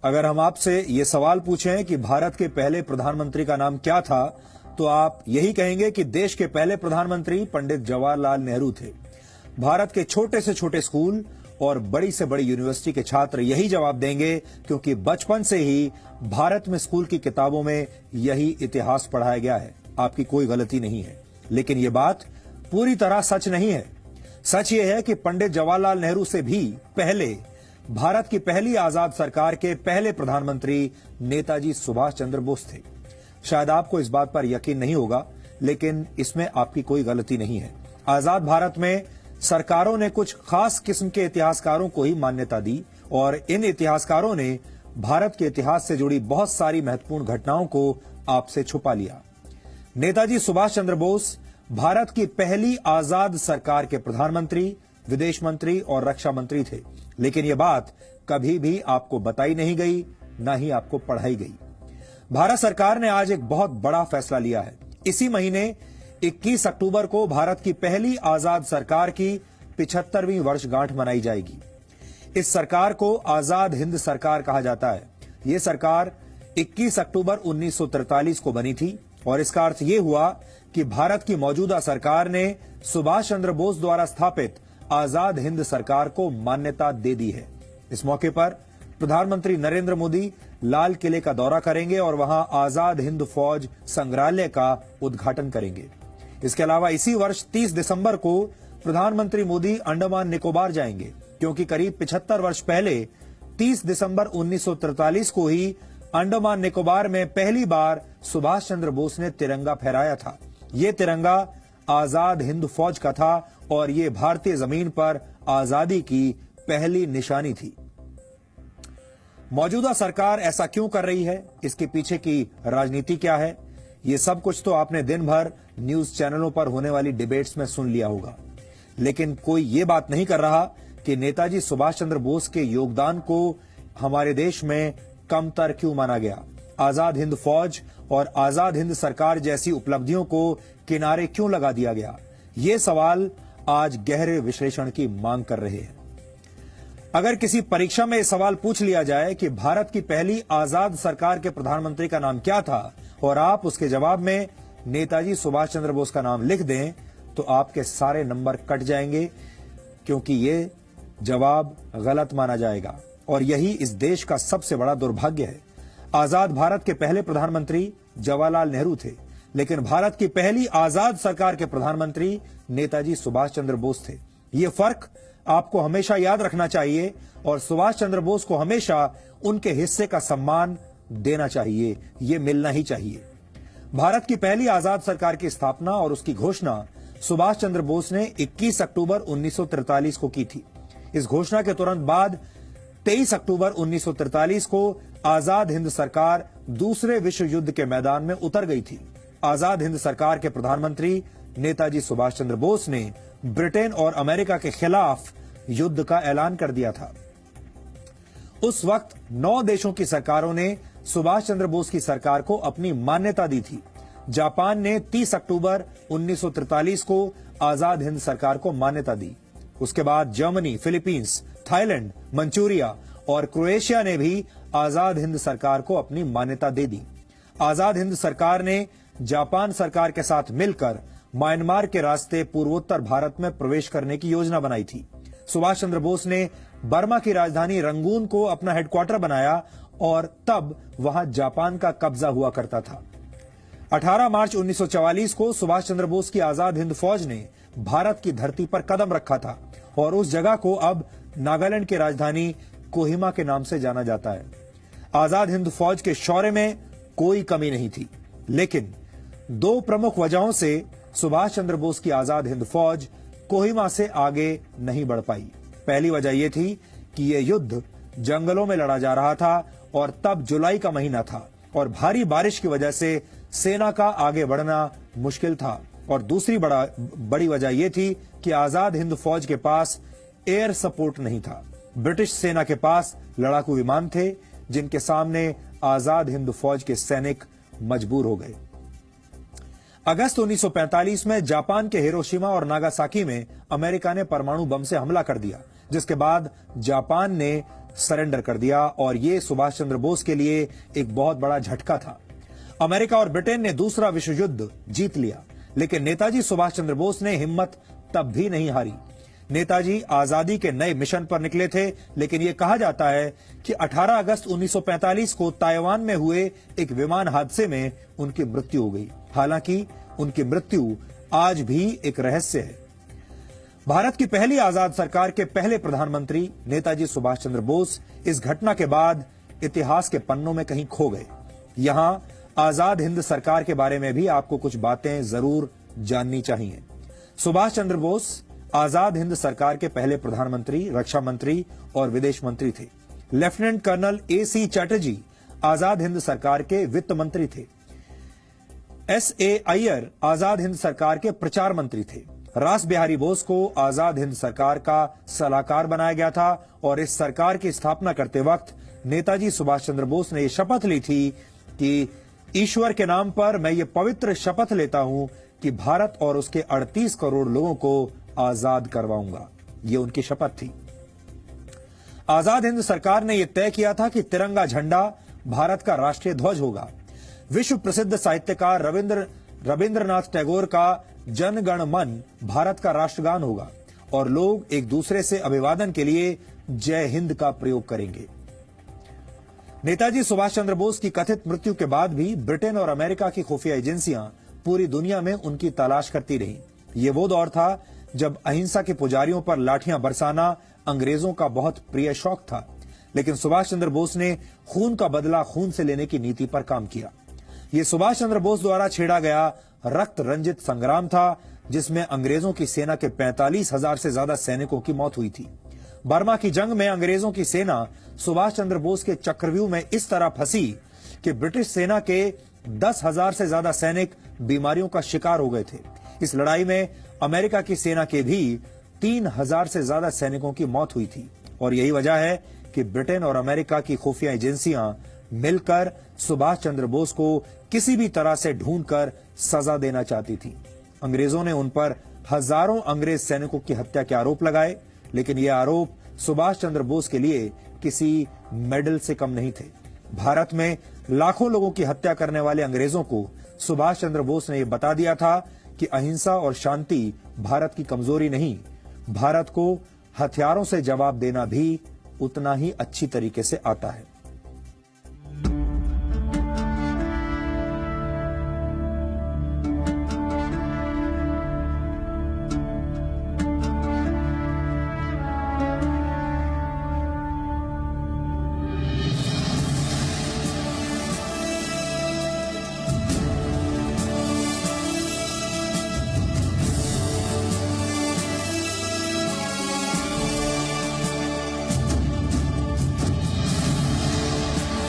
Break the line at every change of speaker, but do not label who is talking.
अगर हम आपसे ये सवाल पूछें कि भारत के पहले प्रधानमंत्री का नाम क्या था, तो आप यही कहेंगे कि देश के पहले प्रधानमंत्री पंडित जवाहरलाल नेहरू थे। भारत के छोटे से छोटे स्कूल और बड़ी से बड़ी यूनिवर्सिटी के छात्र यही जवाब देंगे, क्योंकि बचपन से ही भारत में स्कूल की किताबों में यही इतिहास पढ़ाया गया है। आपकी कोई गलती नहीं है, लेकिन ये बात पूरी तरह सच नहीं है। सच ये है कि पंडित जवाहरलाल नेहरू से भी पहले भारत की पहली आजाद सरकार के पहले प्रधानमंत्री नेताजी सुभाष चंद्र बोस थे। शायद आपको इस बात पर यकीन नहीं होगा, लेकिन इसमें आपकी कोई गलती नहीं है। आजाद भारत में सरकारों ने कुछ खास किस्म के इतिहासकारों को ही मान्यता दी और इन इतिहासकारों ने भारत के इतिहास से जुड़ी बहुत सारी महत्वपूर्ण घटनाओं को आपसे छुपा लिया। नेताजी सुभाष चंद्र बोस भारत की पहली आजाद सरकार के प्रधानमंत्री, विदेश मंत्री और रक्षा मंत्री थे, लेकिन यह बात कभी भी आपको बताई नहीं गई, न ही आपको पढ़ाई गई। भारत सरकार ने आज एक बहुत बड़ा फैसला लिया है। इसी महीने 21 अक्टूबर को भारत की पहली आजाद सरकार की 75वीं वर्षगांठ मनाई जाएगी। इस सरकार को आजाद हिंद सरकार कहा जाता है। यह सरकार 21 अक्टूबर 1943 को बनी थी और इसका अर्थ यह हुआ कि भारत की मौजूदा सरकार ने सुभाष चंद्र बोस द्वारा स्थापित आजाद हिंद सरकार को मान्यता दे दी है। इस मौके पर प्रधानमंत्री नरेंद्र मोदी लाल किले का दौरा करेंगे और वहां आजाद हिंद फौज संग्रहालय का उद्घाटन करेंगे। इसके अलावा इसी वर्ष 30 दिसंबर को प्रधानमंत्री मोदी अंडमान निकोबार जाएंगे, क्योंकि करीब 75 वर्ष पहले 30 दिसंबर 1943 को ही अंडमान निकोबार में पहली बार सुभाष चंद्र बोस ने तिरंगा फहराया था। ये तिरंगा आजाद हिंद फौज का था और ये भारतीय जमीन पर आजादी की पहली निशानी थी। मौजूदा सरकार ऐसा क्यों कर रही है, इसके पीछे की राजनीति क्या है, ये सब कुछ तो आपने दिन भर न्यूज चैनलों पर होने वाली डिबेट्स में सुन लिया होगा, लेकिन कोई ये बात नहीं कर रहा कि नेताजी सुभाष चंद्र बोस के योगदान को हमारे देश में कमतर क्यों माना गया। आजाद हिंद फौज और आजाद हिंद सरकार जैसी उपलब्धियों को किनारे क्यों लगा दिया गया, ये सवाल आज गहरे विश्लेषण की मांग कर रहे हैं। अगर किसी परीक्षा में यह सवाल पूछ लिया जाए कि भारत की पहली आजाद सरकार के प्रधानमंत्री का नाम क्या था और आप उसके जवाब में नेताजी सुभाष चंद्र बोस का नाम लिख दें, तो आपके सारे नंबर कट जाएंगे, क्योंकि ये जवाब गलत माना जाएगा और यही इस देश का सबसे बड़ा दुर्भाग्य है। आजाद भारत के पहले प्रधानमंत्री जवाहरलाल नेहरू थे, लेकिन भारत की पहली आजाद सरकार के प्रधानमंत्री नेताजी सुभाष चंद्र बोस थे। ये फर्क आपको हमेशा याद रखना चाहिए और सुभाष चंद्र बोस को हमेशा उनके हिस्से का सम्मान देना चाहिए, ये मिलना ही चाहिए। भारत की पहली आजाद सरकार की स्थापना और उसकी घोषणा सुभाष चंद्र बोस ने 21 अक्टूबर 1943 को की थी। इस घोषणा के तुरंत बाद 23 अक्टूबर 1943 को आजाद हिंद सरकार दूसरे विश्व युद्ध के मैदान में उतर गई थी। आजाद हिंद सरकार के प्रधानमंत्री नेताजी सुभाष चंद्र बोस ने ब्रिटेन और अमेरिका के खिलाफ युद्ध का ऐलान कर दिया था। उस वक्त 9 देशों की सरकारों ने सुभाष चंद्र बोस की सरकार को अपनी मान्यता दी थी। जापान ने 30 अक्टूबर 1943 को आजाद हिंद सरकार को मान्यता दी। उसके बाद जर्मनी, फिलीपींस, थाईलैंड, मंचूरिया और क्रोएशिया ने भी आजाद हिंद सरकार को अपनी मान्यता दे दी। आजाद हिंद सरकार ने जापान सरकार के साथ मिलकर म्यांमार के रास्ते पूर्वोत्तर भारत में प्रवेश करने की योजना बनाई थी। सुभाष चंद्र बोस ने बर्मा की राजधानी रंगून को अपना हेडक्वार्टर बनाया और तब वहां जापान का कब्जा हुआ करता था। 18 मार्च 1944 को सुभाष चंद्र बोस की आजाद हिंद फौज ने भारत की धरती पर कदम रखा था और उस जगह को अब नागालैंड की राजधानी कोहिमा के नाम से जाना जाता है। आजाद हिंद फौज के शौर्य में कोई कमी नहीं थी, लेकिन 2 प्रमुख वजहों से सुभाष चंद्र बोस की आजाद हिंद फौज कोहिमा से आगे नहीं बढ़ पाई। पहली वजह यह थी कि यह युद्ध जंगलों में लड़ा जा रहा था और तब जुलाई का महीना था और भारी बारिश की वजह से सेना का आगे बढ़ना मुश्किल था। और दूसरी बड़ी वजह यह थी कि आजाद हिंद फौज के पास एयर सपोर्ट नहीं था। ब्रिटिश सेना के पास लड़ाकू विमान थे, जिनके सामने आजाद हिंद फौज के सैनिक मजबूर हो गए। अगस्त 1945 में जापान के हिरोशिमा और नागासाकी में अमेरिका ने परमाणु बम से हमला कर दिया, जिसके बाद जापान ने सरेंडर कर दिया और ये सुभाष चंद्र बोस के लिए एक बहुत बड़ा झटका था। अमेरिका और ब्रिटेन ने दूसरा विश्व युद्ध जीत लिया, लेकिन नेताजी सुभाष चंद्र बोस ने हिम्मत तब भी नहीं हारी। नेताजी आजादी के नए मिशन पर निकले थे, लेकिन यह कहा जाता है कि 18 अगस्त 1945 को ताइवान में हुए एक विमान हादसे में उनकी मृत्यु हो गई। हालांकि उनकी मृत्यु आज भी एक रहस्य है। भारत की पहली आजाद सरकार के पहले प्रधानमंत्री नेताजी सुभाष चंद्र बोस इस घटना के बाद इतिहास के पन्नों में कहीं खो गए। यहां आजाद हिंद सरकार के बारे में भी आपको कुछ बातें जरूर जाननी चाहिए। सुभाष चंद्र बोस आजाद हिंद सरकार के पहले प्रधानमंत्री, रक्षा मंत्री और विदेश मंत्री थे। Lieutenant colonel AC Chatterjee Azad Hind सरकार के वित्त मंत्री थे। SA अय्यर आजाद हिंद सरकार के प्रचार मंत्री थे। रास बिहारी बोस को आजाद हिंद सरकार का सलाहकार बनाया गया था और इस सरकार की स्थापना करते वक्त नेताजी सुभाष चंद्र बोस ने यह शपथ ली थी कि ईश्वर के नाम पर मैं ये पवित्र शपथ लेता हूं कि भारत और उसके 38 करोड़ लोगों को आजाद करवाऊंगा। ये उनकी शपथ थी। आजाद हिंद सरकार ने यह तय किया था कि तिरंगा झंडा भारत का राष्ट्रीय ध्वज होगा। विश्व प्रसिद्ध साहित्यकार रविंद्रनाथ टैगोर का जन गण मन भारत का राष्ट्रगान होगा और लोग एक दूसरे से अभिवादन के लिए जय हिंद का प्रयोग करेंगे। नेताजी सुभाष चंद्र बोस की कथित मृत्यु के बाद भी ब्रिटेन और अमेरिका की खुफिया एजेंसियां पूरी दुनिया में उनकी तलाश करती रहीं। ये वो दौर था जब अहिंसा के पुजारियों पर लाठियां बरसाना अंग्रेजों का बहुत प्रिय शौक था, लेकिन सुभाष चंद्र बोस ने खून का बदला खून से लेने की नीति पर काम किया। ये सुभाष चंद्र बोस द्वारा छेड़ा गया रक्त रंजित संग्राम था, जिसमें अंग्रेजों की सेना के 45,000 से ज्यादा सैनिकों की मौत हुई थी। बर्मा की जंग में अंग्रेजों की सेना सुभाष चंद्र बोस के चक्रव्यूह में इस तरह फंसी कि ब्रिटिश सेना के 10,000 से ज्यादा सैनिक बीमारियों का शिकार हो गए थे। इस लड़ाई में अमेरिका की सेना के भी 3,000 से ज्यादा सैनिकों की मौत हुई थी और यही वजह है कि ब्रिटेन और अमेरिका की खुफिया एजेंसियां मिलकर सुभाष चंद्र बोस को किसी भी तरह से ढूंढकर सजा देना चाहती थी। अंग्रेजों ने उन पर हजारों अंग्रेज सैनिकों की हत्या के आरोप लगाए, लेकिन ये आरोप सुभाष चंद्र बोस के लिए किसी मेडल से कम नहीं थे। भारत में लाखों लोगों की हत्या करने वाले अंग्रेजों को सुभाष चंद्र बोस ने यह बता दिया था कि अहिंसा और शांति भारत की कमजोरी नहीं, भारत को हथियारों से जवाब देना भी उतना ही अच्छी तरीके से आता है।